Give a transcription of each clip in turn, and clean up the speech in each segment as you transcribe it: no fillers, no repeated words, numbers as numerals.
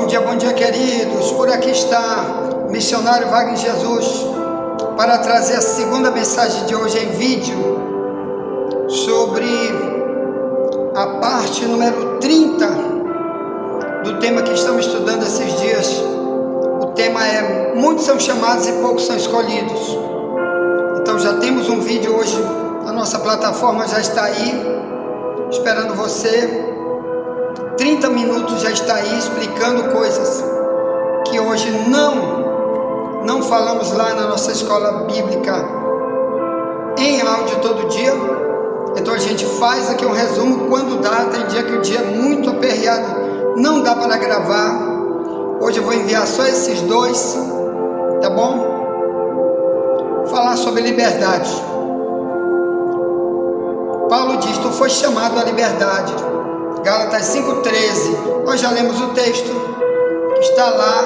Bom dia, queridos. Por aqui está o missionário Wagner Jesus para trazer a segunda mensagem de hoje em vídeo sobre a parte número 30 do tema que estamos estudando esses dias. O tema é: muitos são chamados e poucos são escolhidos. Então já temos um vídeo hoje, a nossa plataforma já está aí, esperando você. 30 minutos já está aí explicando coisas que hoje não falamos lá na nossa escola bíblica em áudio todo dia. Então a gente faz aqui um resumo quando dá. Tem dia que o dia é muito aperreado, não dá para gravar. Hoje eu vou enviar só esses dois, tá bom? Falar sobre liberdade. Paulo diz: tu foi chamado à liberdade. Gálatas 5,13. Nós já lemos o texto que está lá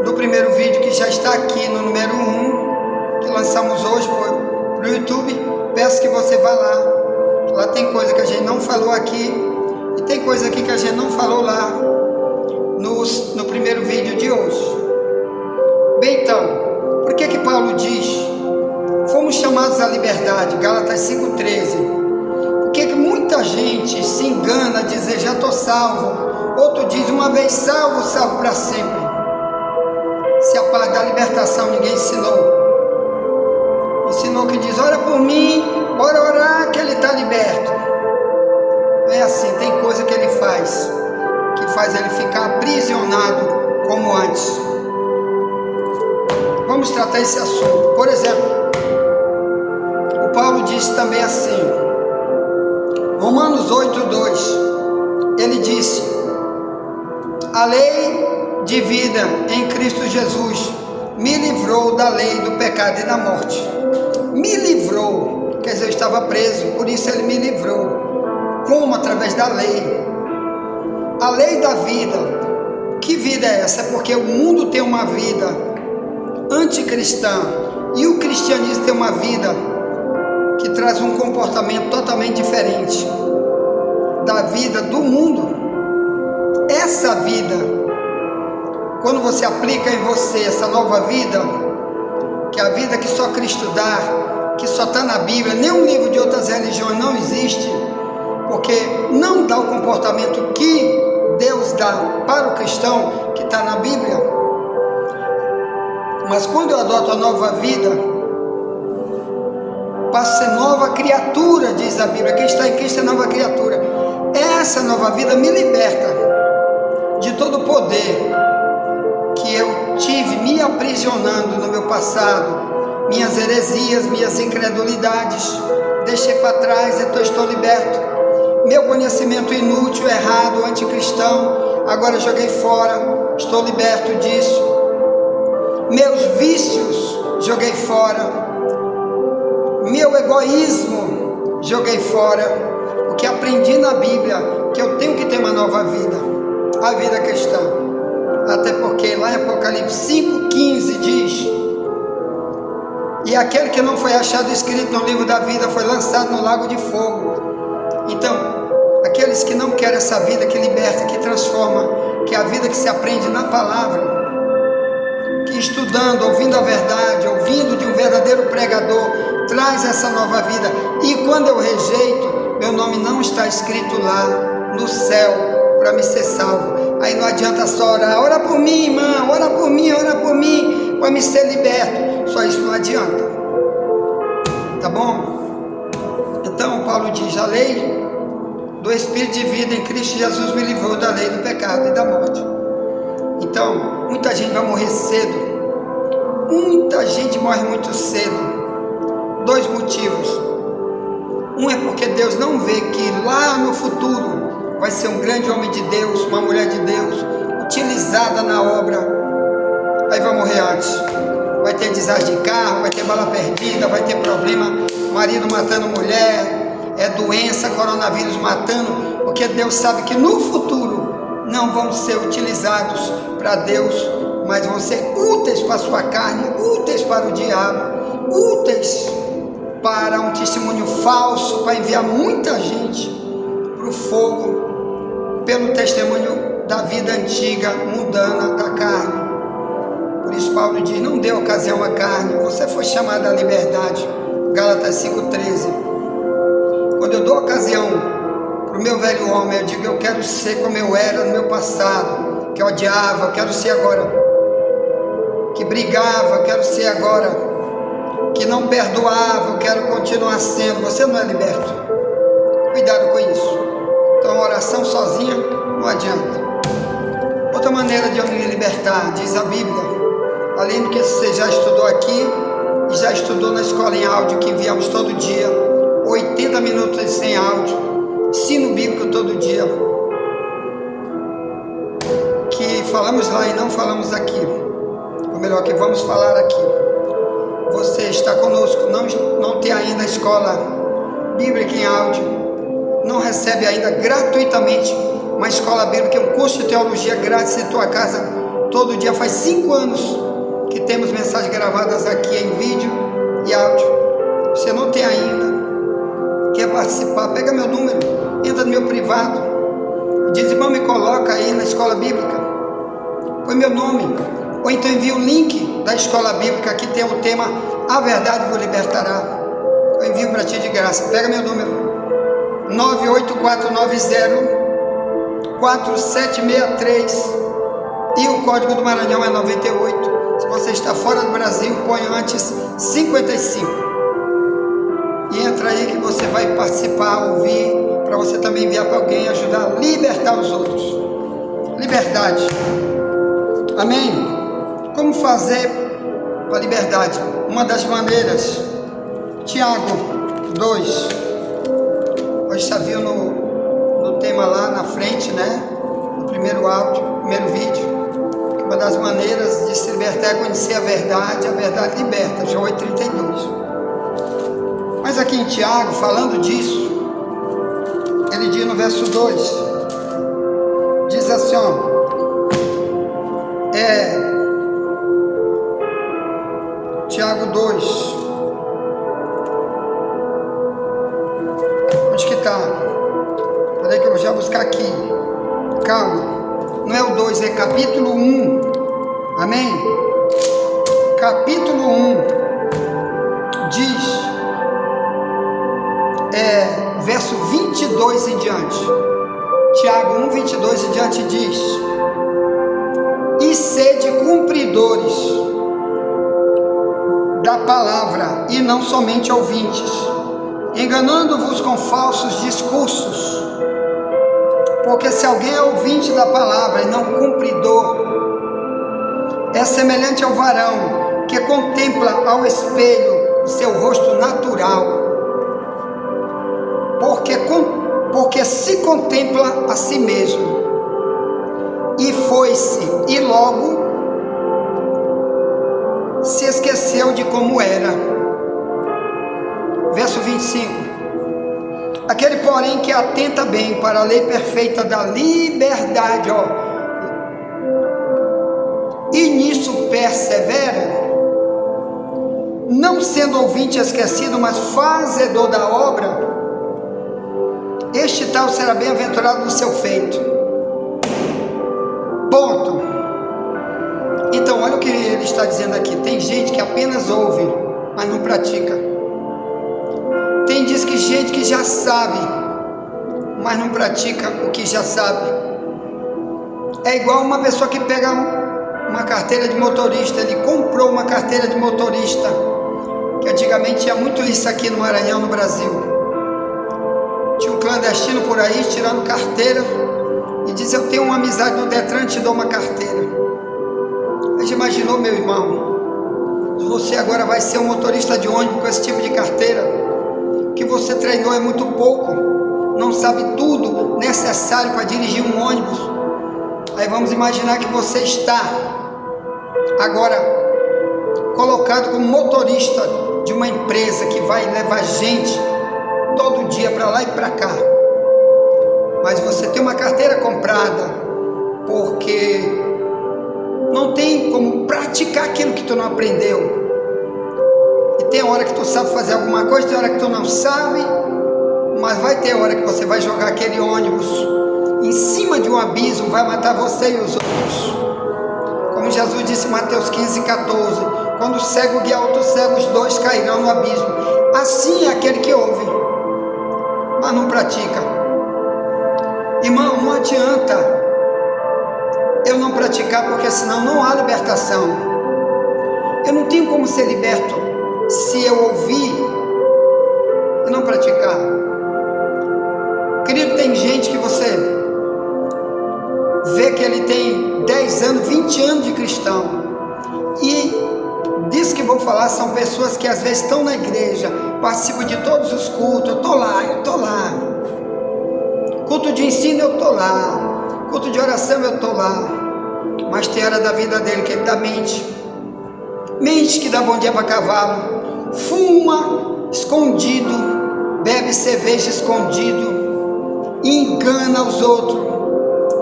no primeiro vídeo, que já está aqui no número 1, que lançamos hoje para o YouTube. Peço que você vá lá. Lá tem coisa que a gente não falou aqui e tem coisa aqui que a gente não falou lá no primeiro vídeo de hoje. Bem, então, por que Paulo diz: fomos chamados à liberdade? Gálatas 5,13. Por que muita gente se engana a dizer: já estou salvo? Outro diz: uma vez salvo, salvo para sempre. Se a parte da libertação ninguém ensinou. Ensinou que diz: ora por mim, ora orar que ele está liberto. Não é assim. Tem coisa que ele faz que faz ele ficar aprisionado como antes. Vamos tratar esse assunto. Por exemplo, o Paulo disse também assim, Romanos 8,2, ele disse: a lei de vida em Cristo Jesus me livrou da lei do pecado e da morte. Me livrou, quer dizer, eu estava preso, por isso ele me livrou. Como? Através da lei. A lei da vida. Que vida é essa? É porque o mundo tem uma vida anticristã e o cristianismo tem uma vida que traz um comportamento totalmente diferente da vida do mundo. Essa vida, quando você aplica em você essa nova vida, que é a vida que só Cristo dá, que só está na Bíblia, nenhum livro de outras religiões não existe, porque não dá o comportamento que Deus dá para o cristão, que está na Bíblia. Mas quando eu adoto a nova vida, passo a ser nova criatura, diz a Bíblia. Quem está em Cristo é nova criatura. Essa nova vida me liberta de todo o poder que eu tive me aprisionando no meu passado, minhas heresias, minhas incredulidades. Deixei para trás, então estou liberto. Meu conhecimento inútil, errado, anticristão, agora joguei fora, estou liberto disso. Meus vícios, joguei fora. Meu egoísmo, joguei fora. O que aprendi na Bíblia, que eu tenho que ter uma nova vida, a vida cristã. Até porque lá em Apocalipse 5,15 diz: e aquele que não foi achado escrito no livro da vida foi lançado no lago de fogo. Então, aqueles que não querem essa vida que liberta, que transforma, que é a vida que se aprende na palavra, que estudando, ouvindo a verdade, ouvindo de um verdadeiro pregador, traz essa nova vida. E quando eu rejeito, meu nome não está escrito lá no céu para me ser salvo. Aí não adianta só orar: ora por mim, irmão, ora por mim, para me ser liberto. Só isso não adianta, tá bom? Então Paulo diz: a lei do Espírito de vida em Cristo Jesus me livrou da lei do pecado e da morte. Então, muita gente vai morrer cedo. Muita gente morre muito cedo. Dois motivos. Um é porque Deus não vê que lá no futuro vai ser um grande homem de Deus, uma mulher de Deus, utilizada na obra. Aí vai morrer antes. Vai ter desastre de carro, vai ter bala perdida, vai ter problema, marido matando mulher, doença, coronavírus matando, porque Deus sabe que no futuro não vão ser utilizados para Deus, mas vão ser úteis para a sua carne, úteis para o diabo, úteis para um testemunho falso, para enviar muita gente para o fogo, pelo testemunho da vida antiga, mundana da carne. Por isso Paulo diz, não dê ocasião à carne, você foi chamado à liberdade. Gálatas 5,13. Quando eu dou ocasião para o meu velho homem, eu digo, eu quero ser como eu era no meu passado, que odiava, eu quero ser agora, que brigava, eu quero ser agora, que não perdoava, eu quero continuar sendo. Você não é liberto. Cuidado com isso. Então, oração sozinha não adianta. Outra maneira de eu me libertar, diz a Bíblia, além do que você já estudou aqui e já estudou na escola em áudio que enviamos todo dia, 80 minutos sem áudio, ensino bíblico todo dia, que falamos lá e não falamos aqui, ou melhor, que vamos falar aqui. Você está conosco, não tem ainda a escola bíblica em áudio, não recebe ainda gratuitamente uma escola bíblica, um curso de teologia grátis em tua casa, todo dia. Faz 5 anos que temos mensagens gravadas aqui em vídeo e áudio. Você não tem ainda, quer participar, pega meu número, entra no meu privado, diz, irmão, me coloca aí na escola bíblica, põe meu nome, ou então envia o link da escola bíblica, que tem o tema A Verdade Vos Libertará. Eu envio para ti de graça. Pega meu número, 98490-4763, e o código do Maranhão é 98. Se você está fora do Brasil, põe antes 55, e entra aí que você vai participar, ouvir, para você também enviar para alguém, ajudar a libertar os outros. Liberdade. Amém? Como fazer para a liberdade? Uma das maneiras, Tiago 2, hoje já viu no tema lá na frente, né? No primeiro áudio, primeiro vídeo, que uma das maneiras de se libertar é conhecer a verdade liberta, João 8,32. Mas aqui em Tiago, falando disso, ele diz no verso 2, diz assim, ó, Tiago 2, onde que está? Peraí que eu vou já buscar aqui, calma, não é o 2, é capítulo 1, amém? Capítulo 1, diz, verso 22 em diante, Tiago 1, 22 em diante diz, e sede cumpridores da palavra, e não somente ouvintes, enganando-vos com falsos discursos, porque se alguém é ouvinte da palavra e não cumpridor, é semelhante ao varão que contempla ao espelho o seu rosto natural, porque se contempla a si mesmo, e foi-se, e logo se esqueceu de como era. Verso 25, aquele porém que atenta bem para a lei perfeita da liberdade, ó, e nisso persevera, não sendo ouvinte esquecido, mas fazedor da obra, este tal será bem-aventurado no seu feito. Ponto. Então, olha o que ele está dizendo aqui. Tem gente que apenas ouve, mas não pratica. Tem gente que já sabe, mas não pratica o que já sabe. É igual uma pessoa que pega uma carteira de motorista. Ele comprou uma carteira de motorista, que antigamente tinha muito isso aqui no Maranhão, no Brasil. Tinha um clandestino por aí tirando carteira e diz, eu tenho uma amizade no Detran, te dou uma carteira. Aí já imaginou, meu irmão, se você agora vai ser um motorista de ônibus com esse tipo de carteira, que você treinou é muito pouco, não sabe tudo necessário para dirigir um ônibus. Aí vamos imaginar que você está agora colocado como motorista de uma empresa que vai levar gente todo dia para lá e para cá, mas você tem uma carteira comprada, porque não tem como praticar aquilo que tu não aprendeu. E tem hora que tu sabe fazer alguma coisa, tem hora que tu não sabe, mas vai ter hora que você vai jogar aquele ônibus em cima de um abismo, vai matar você e os outros. como Jesus disse em Mateus 15:14, quando o cego guiar outro cego, os dois cairão no abismo. Assim é aquele que ouve, mas não pratica. Irmão, não adianta eu não praticar, porque senão não há libertação. Eu não tenho como ser liberto se eu ouvir e não praticar. Querido, tem gente que você vê que ele tem 10 anos, 20 anos de cristão, e disso que vou falar são pessoas que às vezes estão na igreja, participam de todos os cultos. Eu estou lá, culto de ensino eu estou lá, culto de oração eu estou lá, mas tem hora da vida dele que ele dá mente que dá bom dia para cavalo, fuma escondido, bebe cerveja escondido, engana os outros,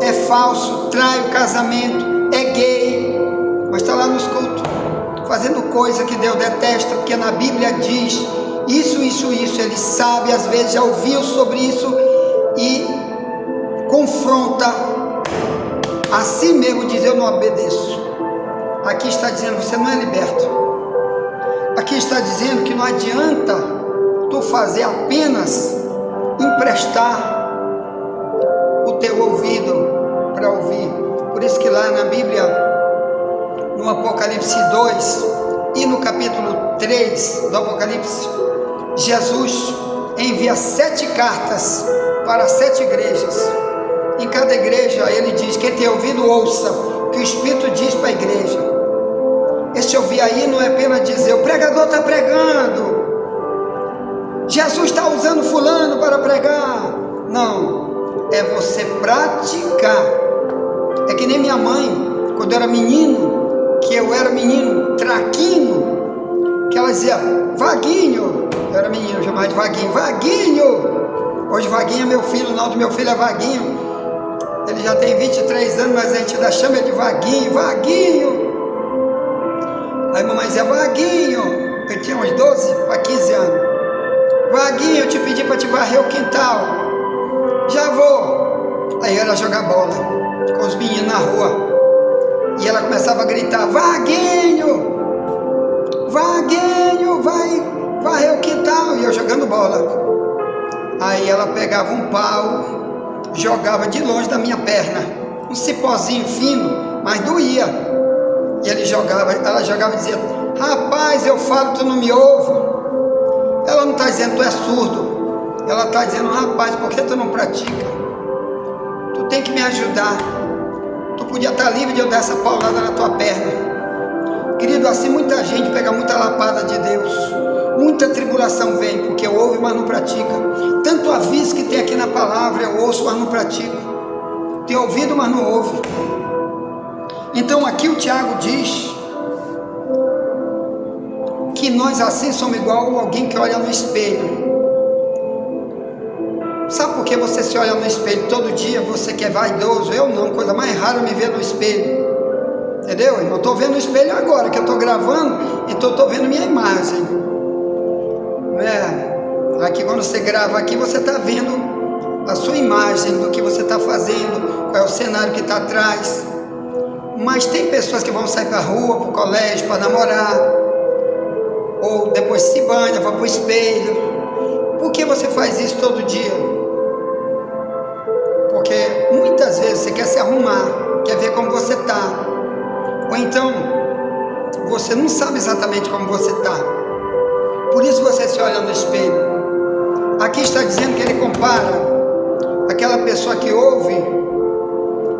é falso, trai o casamento, é gay, mas está lá nos cultos, fazendo coisa que Deus detesta, porque na Bíblia diz isso, ele sabe, às vezes já ouviu sobre isso e confronta, assim mesmo diz, eu não obedeço. Aqui está dizendo, você não é liberto. Aqui está dizendo que não adianta tu fazer apenas emprestar o teu ouvido para ouvir. Por isso que lá na Bíblia, no Apocalipse 2 e no capítulo 3 do Apocalipse, Jesus envia 7 cartas para 7 igrejas. Em cada igreja ele diz, quem tem ouvido ouça o que o Espírito diz para a igreja. Esse ouvir aí não é apenas dizer, o pregador está pregando, Jesus está usando fulano para pregar. Não, é você praticar. É que nem minha mãe, quando eu era menino, traquino, que ela dizia, Vaguinho, eu era menino, eu chamava de Vaguinho, Vaguinho. Hoje Vaguinho é meu filho, o nome do meu filho é Vaguinho. Ele já tem 23 anos, mas a gente ainda chama ele de Vaguinho, Vaguinho. Aí a mamãe dizia, Vaguinho, eu tinha uns 12 para 15 anos. Vaguinho, eu te pedi para te varrer o quintal. Já vou. Aí ela jogar bola com os meninos na rua. E ela começava a gritar, Vaguinho, Vaguinho, vai varrer o quintal. E eu jogando bola. Aí ela pegava um pau, jogava de longe da minha perna, um cipózinho fino, mas doía. E ela jogava e dizia, rapaz, eu falo, tu não me ouve. Ela não está dizendo, tu é surdo. Ela está dizendo, rapaz, por que tu não pratica? Tu tem que me ajudar. Tu podia estar livre de eu dar essa paulada na tua perna. Querido, assim muita gente pega muita lapada de Deus. Muita tribulação vem, porque eu ouvo, mas não pratica. Tanto aviso que tem aqui na palavra, eu ouço, mas não pratico. Tenho ouvido, mas não ouve. Então aqui o Tiago diz que nós assim somos igual a alguém que olha no espelho. Sabe por que você se olha no espelho todo dia? Você que é vaidoso, eu não, coisa mais rara me ver no espelho. Entendeu? Eu não estou vendo o espelho agora, que eu estou gravando, então estou vendo minha imagem. Aqui quando você grava aqui, você está vendo a sua imagem do que você está fazendo, qual é o cenário que está atrás. Mas tem pessoas que vão sair para a rua, para o colégio, para namorar, ou depois se banha, vai para o espelho. Por que você faz isso todo dia? Porque muitas vezes você quer se arrumar, quer ver como você está, ou então você não sabe exatamente como você está, por isso você se olha no espelho. Aqui está dizendo que ele compara aquela pessoa que ouve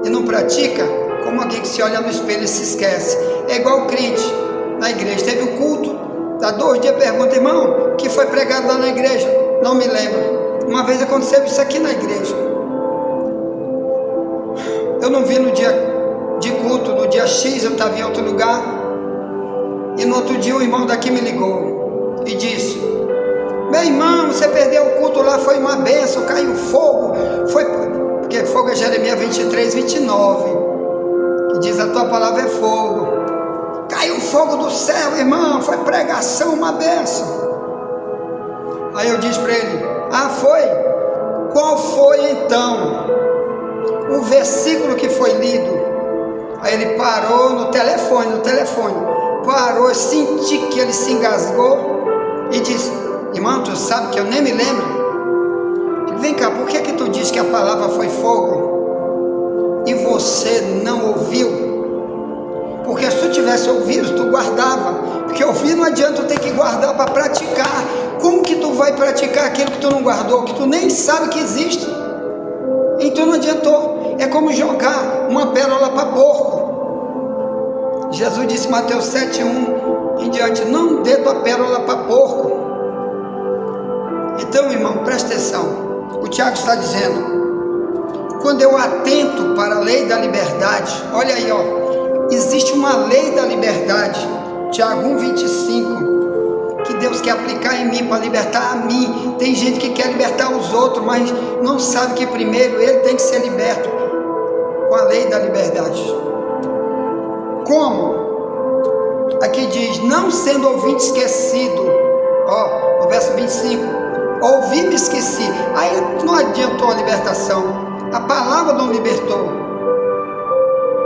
e não pratica como alguém que se olha no espelho e se esquece. É igual o crente na igreja, teve o culto, há 2 dias pergunta, irmão, o que foi pregado lá na igreja? Não me lembro. Uma vez aconteceu isso aqui na igreja, eu não vi no dia de culto, no dia X eu estava em outro lugar, e no outro dia um irmão daqui me ligou e disse, meu irmão, você perdeu o culto lá, foi uma bênção, caiu fogo, porque fogo é Jeremias 23, 29, que diz, a tua palavra é fogo, caiu fogo do céu, irmão, foi pregação, uma bênção. Aí eu disse para ele, foi? Qual foi então o versículo que foi lido? Aí ele parou no telefone, parou, eu senti que ele se engasgou e disse: irmão, tu sabe que eu nem me lembro? Vem cá, por que tu diz que a palavra foi fogo e você não ouviu? Porque se tu tivesse ouvido, tu guardava. Porque ouvir não adianta, tu tem que guardar para praticar. Como que tu vai praticar aquilo que tu não guardou, que tu nem sabe que existe? Então não adiantou. É como jogar uma pérola para porco. Jesus disse em Mateus 7:1 em diante: não dê tua pérola para porco. Então, irmão, presta atenção. O Tiago está dizendo: quando eu atento para a lei da liberdade, olha aí, ó. Existe uma lei da liberdade, Tiago 1:25, que Deus quer aplicar em mim para libertar a mim. Tem gente que quer libertar os outros, mas não sabe que primeiro ele tem que ser liberto com a lei da liberdade. Como? Aqui diz: não sendo ouvinte esquecido, ó, no verso 25, ouvi me esqueci. Aí não adiantou a libertação, a palavra não libertou.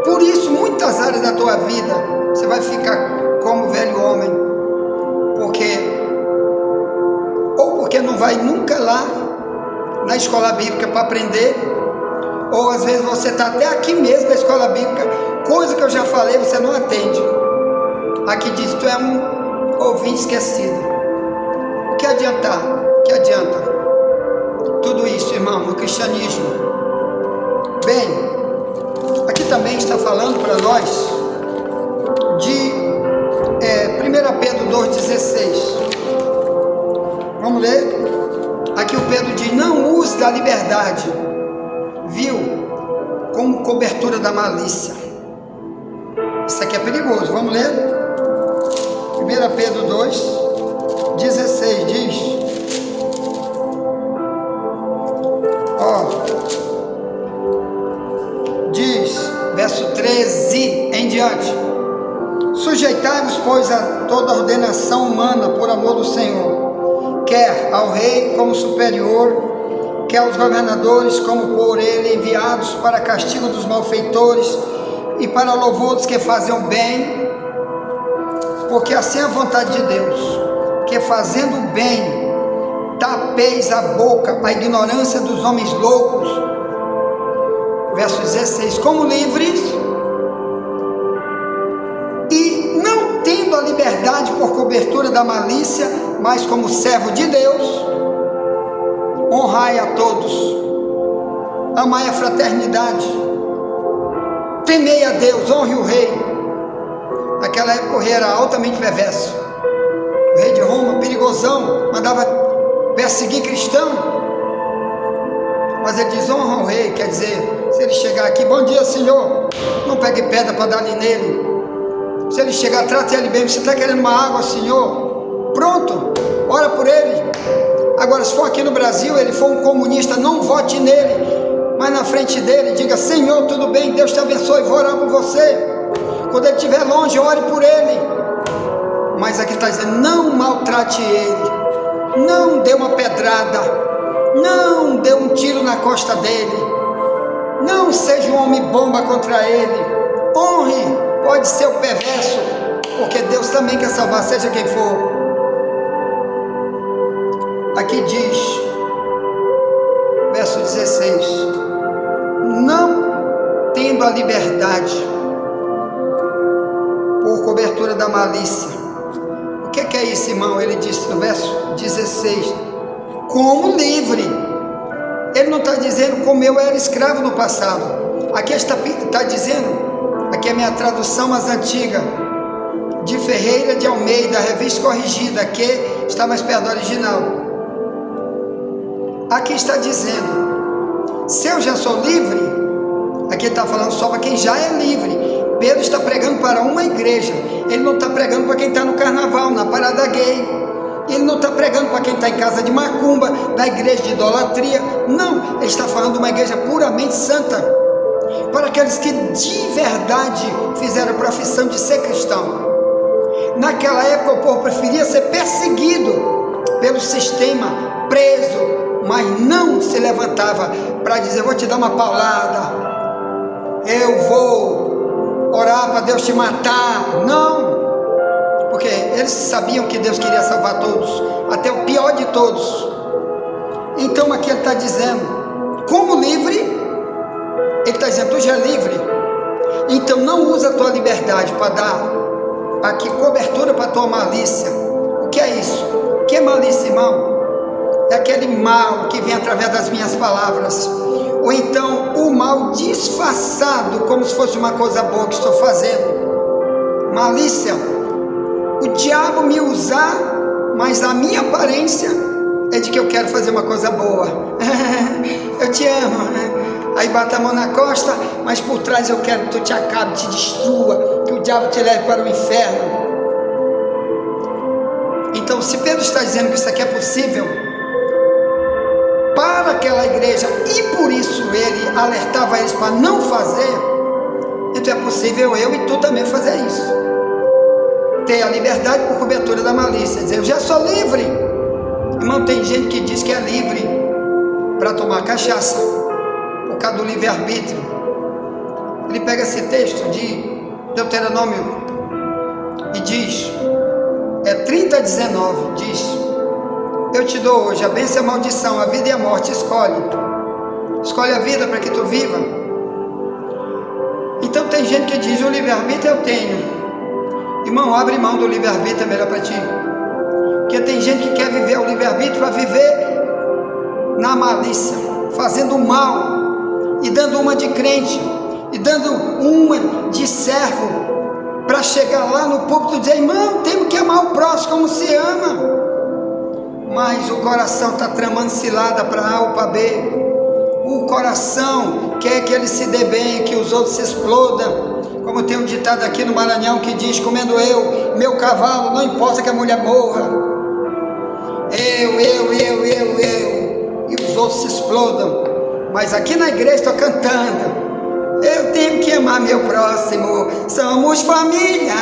Por isso, muitas áreas da tua vida, você vai ficar como velho homem, porque não vai nunca lá na escola bíblica para aprender, ou às vezes você está até aqui mesmo na escola bíblica, coisa que eu já falei, você não atende. Aqui diz: tu é um ouvinte esquecido. O que adiantar? O que adianta tudo isso, irmão, no cristianismo? Bem, aqui também está falando para nós de 1 Pedro 2,16. Vamos ler? Aqui o Pedro diz: não use da liberdade, viu, como cobertura da malícia. Isso aqui é perigoso. Vamos ler? 1 Pedro 2,16 diz: verso 13 em diante: sujeitai-vos, pois, a toda ordenação humana por amor do Senhor, quer ao rei como superior, quer aos governadores como por ele enviados para castigo dos malfeitores e para louvor dos que fazem o bem, porque assim é a vontade de Deus, que fazendo o bem tapeis a boca à ignorância dos homens loucos. Verso 16: como livres, e não tendo a liberdade por cobertura da malícia, mas como servo de Deus, honrai a todos, amai a fraternidade, temei a Deus, honre o rei. Naquela época o rei era altamente perverso, o rei de Roma, perigosão, mandava perseguir cristão, mas ele diz: honra o rei. Quer dizer, se ele chegar aqui: bom dia, senhor, não pegue pedra para dar nele. Se ele chegar: trate ele bem. Você está querendo uma água, senhor? Pronto, ora por ele. Agora, se for aqui no Brasil, ele for um comunista, não vote nele, mas na frente dele diga: Senhor, tudo bem, Deus te abençoe, vou orar por você. Quando ele estiver longe, ore por ele. Mas aqui está dizendo: não maltrate ele, não dê uma pedrada, não dê um tiro na costa dele, não seja um homem bomba contra ele. Honre, pode ser o perverso, porque Deus também quer salvar, seja quem for. Aqui diz, verso 16: não tendo a liberdade por cobertura da malícia. O que é isso, irmão? Ele disse no verso 16: como livre. Ele não está dizendo como eu era escravo no passado. Aqui está dizendo, aqui é a minha tradução mais antiga, de Ferreira de Almeida, revista corrigida, que está mais perto do original. Aqui está dizendo: se eu já sou livre, aqui está falando só para quem já é livre. Pedro está pregando para uma igreja, ele não está pregando para quem está no carnaval, na parada gay, ele não está pregando para quem está em casa de macumba, na igreja de idolatria, não, ele está falando de uma igreja puramente santa, para aqueles que de verdade fizeram a profissão de ser cristão. Naquela época o povo preferia ser perseguido pelo sistema, preso, mas não se levantava para dizer: vou te dar uma paulada, eu vou orar para Deus te matar. Não, porque eles sabiam que Deus queria salvar todos, até o pior de todos. Então aqui ele está dizendo, como livre, ele está dizendo, tu já é livre, então não usa a tua liberdade para dar aqui cobertura para a tua malícia. O que é isso? O que é malícia, irmão? É aquele mal que vem através das minhas palavras, ou então o mal disfarçado como se fosse uma coisa boa que estou fazendo. Malícia, o diabo me usar, mas a minha aparência é de que eu quero fazer uma coisa boa. Eu te amo, aí bate a mão na costa, mas por trás eu quero que tu te acabe, te destrua, que o diabo te leve para o inferno. Então, se Pedro está dizendo que isso aqui é possível para aquela igreja, e por isso ele alertava eles para não fazer, então é possível eu e tu também fazer isso, ter a liberdade por cobertura da malícia, dizer, eu já sou livre. Irmão, tem gente que diz que é livre para tomar cachaça, por causa do livre-arbítrio. Ele pega esse texto de Deuteronômio e diz, 30:19, diz, eu te dou hoje a bênção e a maldição, a vida e a morte, escolhe a vida para que tu viva. Então tem gente que diz, o livre-arbítrio eu tenho. Irmão, abre mão do livre-arbítrio, é melhor para ti, porque tem gente que quer viver o livre-arbítrio para viver na malícia, fazendo mal, e dando uma de crente, e dando uma de servo, para chegar lá no púlpito e dizer, irmão, temos que amar o próximo como se ama, mas o coração está tramando cilada para A ou para B. O coração quer que ele se dê bem, que os outros se explodam. Como tem um ditado aqui no Maranhão que diz, comendo eu, meu cavalo, não importa que a mulher morra. Eu, e os outros se explodam. Mas aqui na igreja estou cantando, eu tenho que amar meu próximo, somos família,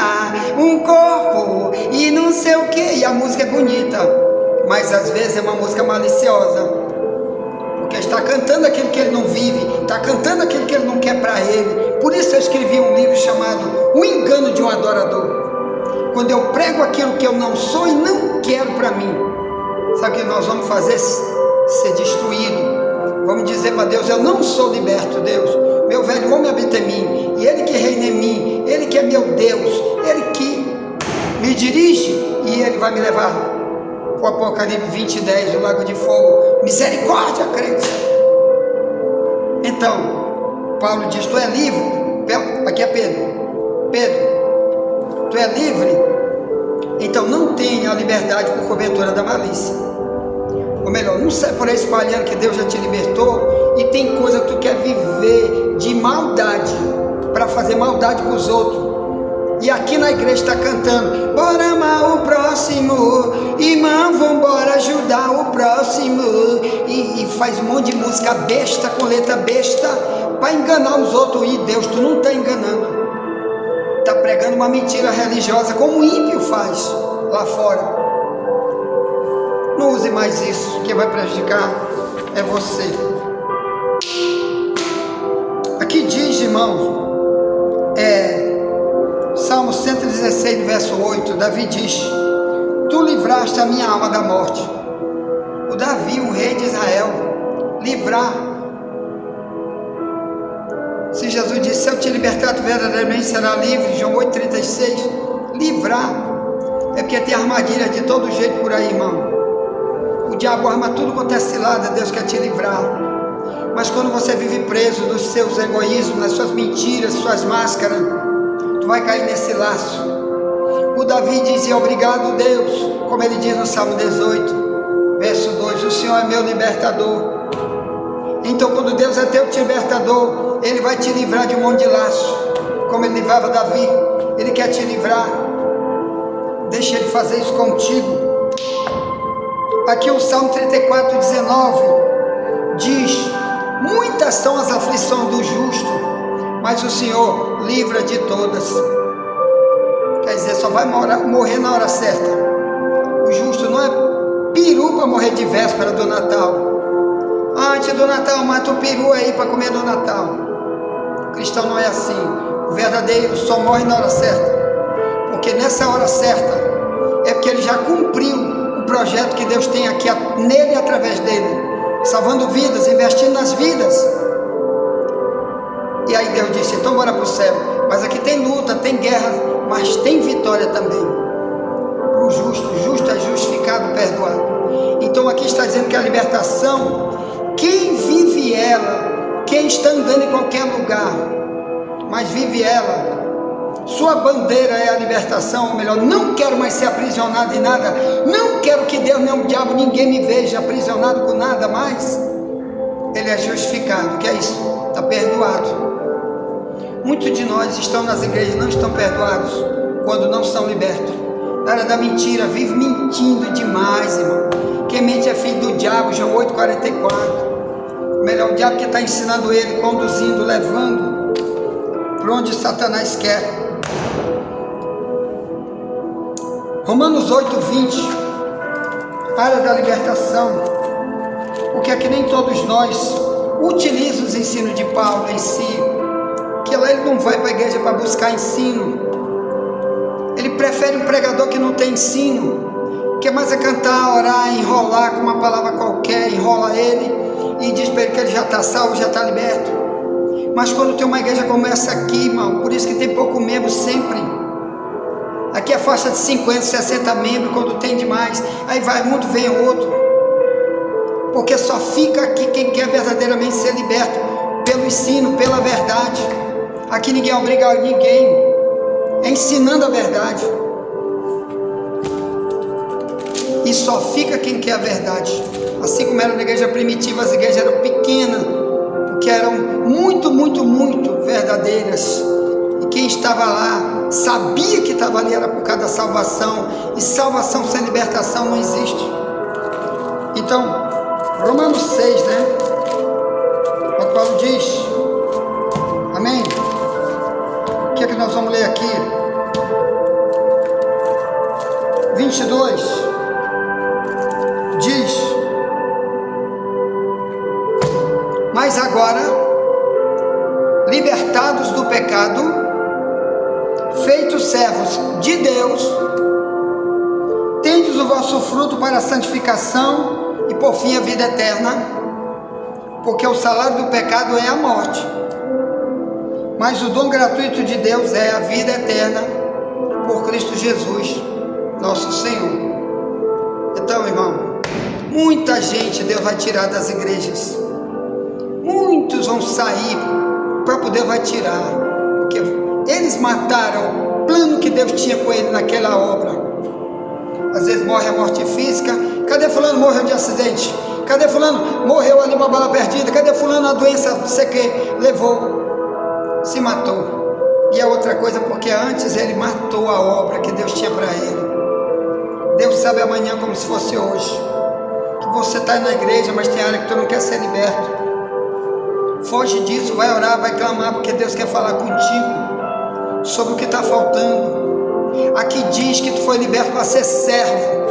um corpo, e não sei o que. E a música é bonita, mas às vezes é uma música maliciosa, porque está cantando aquilo que ele não vive, está cantando aquilo que ele não quer para ele. Por isso eu escrevi um livro chamado O Engano de um Adorador. Quando eu prego aquilo que eu não sou e não quero para mim, sabe o que nós vamos fazer? Ser destruído. Vamos dizer para Deus, eu não sou liberto, Deus, meu velho homem habita em mim, e Ele que reina em mim, Ele que é meu Deus, Ele que me dirige, e Ele vai me levar para o Apocalipse 20:10, o lago de fogo. Misericórdia, crente. Então, Paulo diz, tu é livre, aqui é Pedro, tu é livre, então não tenha a liberdade por cobertura da malícia. Ou melhor, não sai por aí espalhando que Deus já te libertou e tem coisa que tu quer viver de maldade, para fazer maldade com os outros. E aqui na igreja está cantando, bora amar o próximo, irmão, vambora ajudar o próximo, e faz um monte de música besta, com letra besta, para enganar os outros. E Deus, tu não está enganando, está pregando uma mentira religiosa, como o ímpio faz lá fora. Não use mais isso, quem vai prejudicar é você. Aqui diz, irmãos, Salmo 116, verso 8, Davi diz, tu livraste a minha alma da morte. O Davi, o rei de Israel, livrar. Se Jesus disse, se eu te libertar, tu verdadeiramente será livre, João 8,36, livrar, é porque tem armadilha de todo jeito por aí, irmão. O diabo arma tudo quanto é cilada, Deus quer te livrar. Mas quando você vive preso nos seus egoísmos, nas suas mentiras, suas máscaras, tu vai cair nesse laço. O Davi dizia, obrigado Deus, como ele diz no Salmo 18, verso 2, o Senhor é meu libertador. Então quando Deus é teu libertador, Ele vai te livrar de um monte de laço, como Ele livrava Davi. Ele quer te livrar, deixa Ele fazer isso contigo. Aqui o Salmo 34:19 diz, muitas são as aflições do justo, mas o Senhor livra de todas. Quer dizer, só vai morrer na hora certa. O justo não é peru para morrer de véspera do Natal. Antes do Natal, mata o peru aí para comer no Natal. O cristão não é assim. O verdadeiro só morre na hora certa, porque nessa hora certa é porque ele já cumpriu o projeto que Deus tem aqui nele e através dele, salvando vidas, investindo nas vidas. E aí Deus disse: então bora para o céu. Mas aqui tem luta, tem guerra, mas tem vitória também. Para o justo, o justo é justificado, perdoado. Então aqui está dizendo que a libertação, quem vive ela, quem está andando em qualquer lugar, mas vive ela, sua bandeira é a libertação. Ou melhor, não quero mais ser aprisionado em nada, não quero que Deus nem o diabo, ninguém me veja aprisionado com nada mais. Ele é justificado. O que é isso? Está perdoado. Muitos de nós estão nas igrejas, não estão perdoados quando não são libertos. Na área da mentira, vive mentindo demais, irmão. Quem mente é filho do diabo, João 8,44. Melhor, o diabo que está ensinando ele, conduzindo, levando para onde Satanás quer. Romanos 8,20, área da libertação. Porque é que nem todos nós utilizam os ensinos de Paulo em si, que lá ele não vai para a igreja para buscar ensino. Ele prefere um pregador que não tem ensino, que mais é cantar, orar, enrolar com uma palavra qualquer, enrola ele e diz para ele que ele já está salvo, já está liberto. Mas quando tem uma igreja como essa aqui, irmão, por isso que tem pouco membro sempre. Aqui é faixa de 50, 60 membros, quando tem demais, aí vai muito, vem outro. Porque só fica aqui quem quer verdadeiramente ser liberto, pelo ensino, pela verdade. Aqui ninguém obriga ninguém, é ensinando a verdade. E só fica quem quer a verdade. Assim como era na igreja primitiva, as igrejas eram pequenas, porque eram muito verdadeiras. E quem estava lá sabia que estava ali era por causa da salvação. E salvação sem libertação não existe. Então, Romanos 6, né? O Paulo diz, amém? O que é que nós vamos ler aqui? 22 diz: mas agora, libertados do pecado, feitos servos de Deus, tendes o vosso fruto para a santificação e por fim a vida eterna, porque o salário do pecado é a morte, mas o dom gratuito de Deus é a vida eterna por Cristo Jesus, nosso Senhor. Então, irmão, muita gente Deus vai tirar das igrejas, muitos vão sair, o próprio Deus vai tirar, porque eles mataram o plano que Deus tinha com ele naquela obra. Às vezes morre a morte física. Cadê fulano? Morreu de acidente. Cadê fulano? Morreu ali uma bala perdida. Cadê fulano? A doença, não sei o que, levou, se matou. E a outra coisa, porque antes ele matou a obra que Deus tinha para ele. Deus sabe amanhã como se fosse hoje, que você está na igreja, mas tem área que tu não quer ser liberto. Foge disso, vai orar, vai clamar, porque Deus quer falar contigo sobre o que está faltando. Aqui diz que tu foi liberto para ser servo,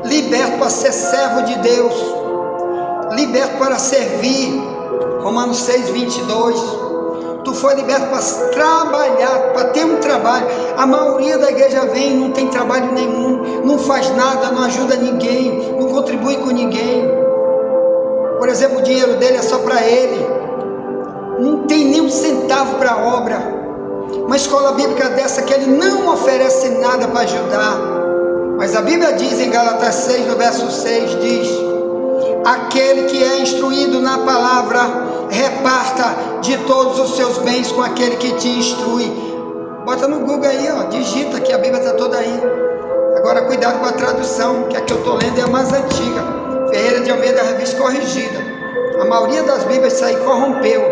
liberto para ser servo de Deus, liberto para servir. Romanos 6, 22. Tu foi liberto para trabalhar, para ter um trabalho. A maioria da igreja vem, não tem trabalho nenhum, não faz nada, não ajuda ninguém, não contribui com ninguém. Por exemplo, o dinheiro dele é só para ele, não tem nem um centavo para a obra. Uma escola bíblica dessa que ele não oferece nada para ajudar. Mas a Bíblia diz em Gálatas 6, no verso 6, diz: aquele que é instruído na palavra, reparta de todos os seus bens com aquele que te instrui. Bota no Google aí, ó, digita que a Bíblia está toda aí. Agora cuidado com a tradução, que a que eu estou lendo é a mais antiga, Ferreira de Almeida, revista corrigida. A maioria das Bíblias isso aí corrompeu,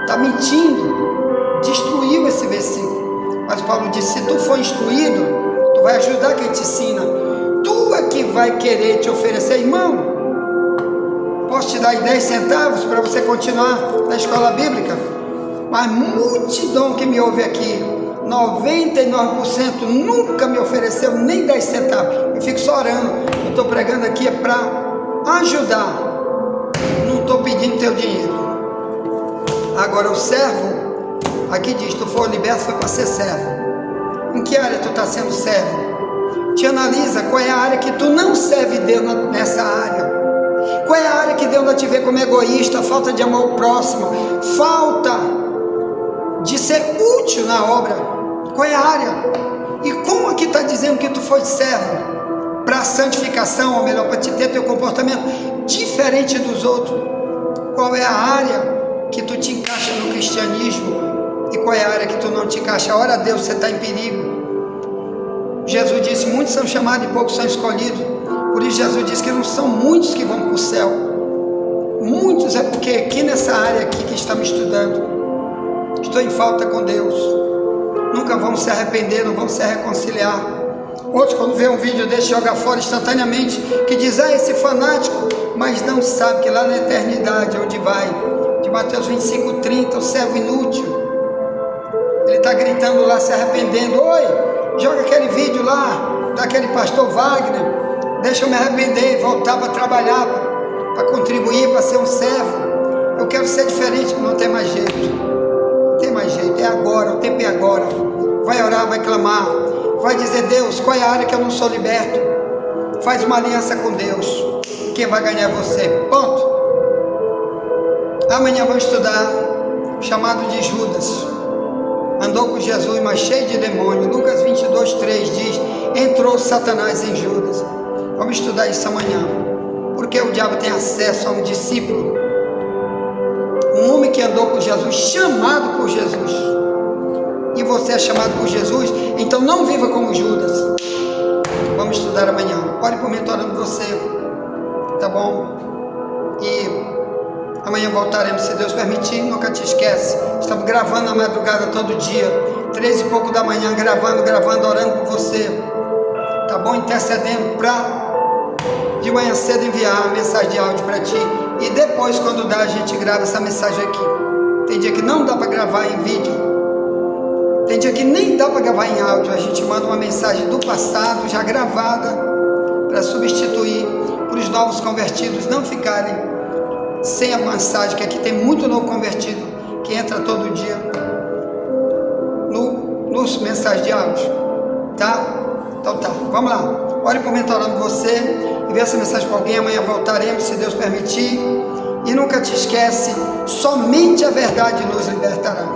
está mentindo, destruiu esse versículo. Mas Paulo disse: se tu for instruído, tu vai ajudar quem te ensina. Tu é que vai querer te oferecer, irmão. Posso te dar 10 centavos para você continuar na escola bíblica? Mas multidão que me ouve aqui, 99% nunca me ofereceu nem 10 centavos. Eu fico só orando. Eu estou pregando aqui é para ajudar, não estou pedindo teu dinheiro. Agora o servo, Aqui diz, tu foi liberto, foi para ser servo. Em que área tu está sendo servo? Te analisa qual é a área que tu não serve Deus nessa área. Qual é a área que Deus não te vê como egoísta, falta de amor ao próximo, falta de ser útil na obra? Qual é a área? E como aqui está dizendo que tu foi servo para a santificação, ou melhor, para te ter teu comportamento diferente dos outros? Qual é a área que tu te encaixa no cristianismo e qual é a área que tu não te encaixa? Ora Deus, você está em perigo. Jesus disse, muitos são chamados e poucos são escolhidos. Por isso Jesus disse que não são muitos que vão para o céu. Muitos é porque aqui nessa área aqui que estamos estudando, estou em falta com Deus. Nunca vamos se arrepender, não vamos se reconciliar. Outros, quando vê um vídeo desse, joga fora instantaneamente, que diz, esse fanático, mas não sabe que lá na eternidade, onde vai, de Mateus 25:30, o servo inútil, ele está gritando lá, se arrependendo, oi, joga aquele vídeo lá, daquele pastor Wagner, deixa eu me arrepender e voltar para trabalhar, para contribuir, para ser um servo. Eu quero ser diferente, não tem mais jeito, não tem mais jeito, é agora, o tempo é agora. Vai orar, vai clamar, vai dizer, Deus, qual é a área que eu não sou liberto? Faz uma aliança com Deus, quem vai ganhar é você, ponto. Amanhã vamos estudar o chamado de Judas. Andou com Jesus, mas cheio de demônio. Lucas 22:3 diz, entrou Satanás em Judas. Vamos estudar isso amanhã, porque o diabo tem acesso a um discípulo, um homem que andou com Jesus, chamado por Jesus. E você é chamado por Jesus, então não viva como Judas. Vamos estudar amanhã. Ore por mim, estou orando por você, tá bom? E amanhã voltaremos, se Deus permitir. Nunca te esquece, estamos gravando na madrugada todo dia, 3 e pouco da manhã, gravando, orando por você, tá bom? Intercedendo para de manhã cedo enviar a mensagem de áudio para ti, e depois quando dá a gente grava essa mensagem aqui. Tem dia que não dá para gravar em vídeo, tem dia que nem dá para gravar em áudio, a gente manda uma mensagem do passado já gravada para substituir, para os novos convertidos não ficarem sem a mensagem, que aqui tem muito novo convertido que entra todo dia nos mensagens de áudio, tá? Então tá, vamos lá. Ore por mim, estou orando você, envia essa mensagem para alguém. Amanhã voltaremos, se Deus permitir. E nunca te esquece, somente a verdade nos libertará.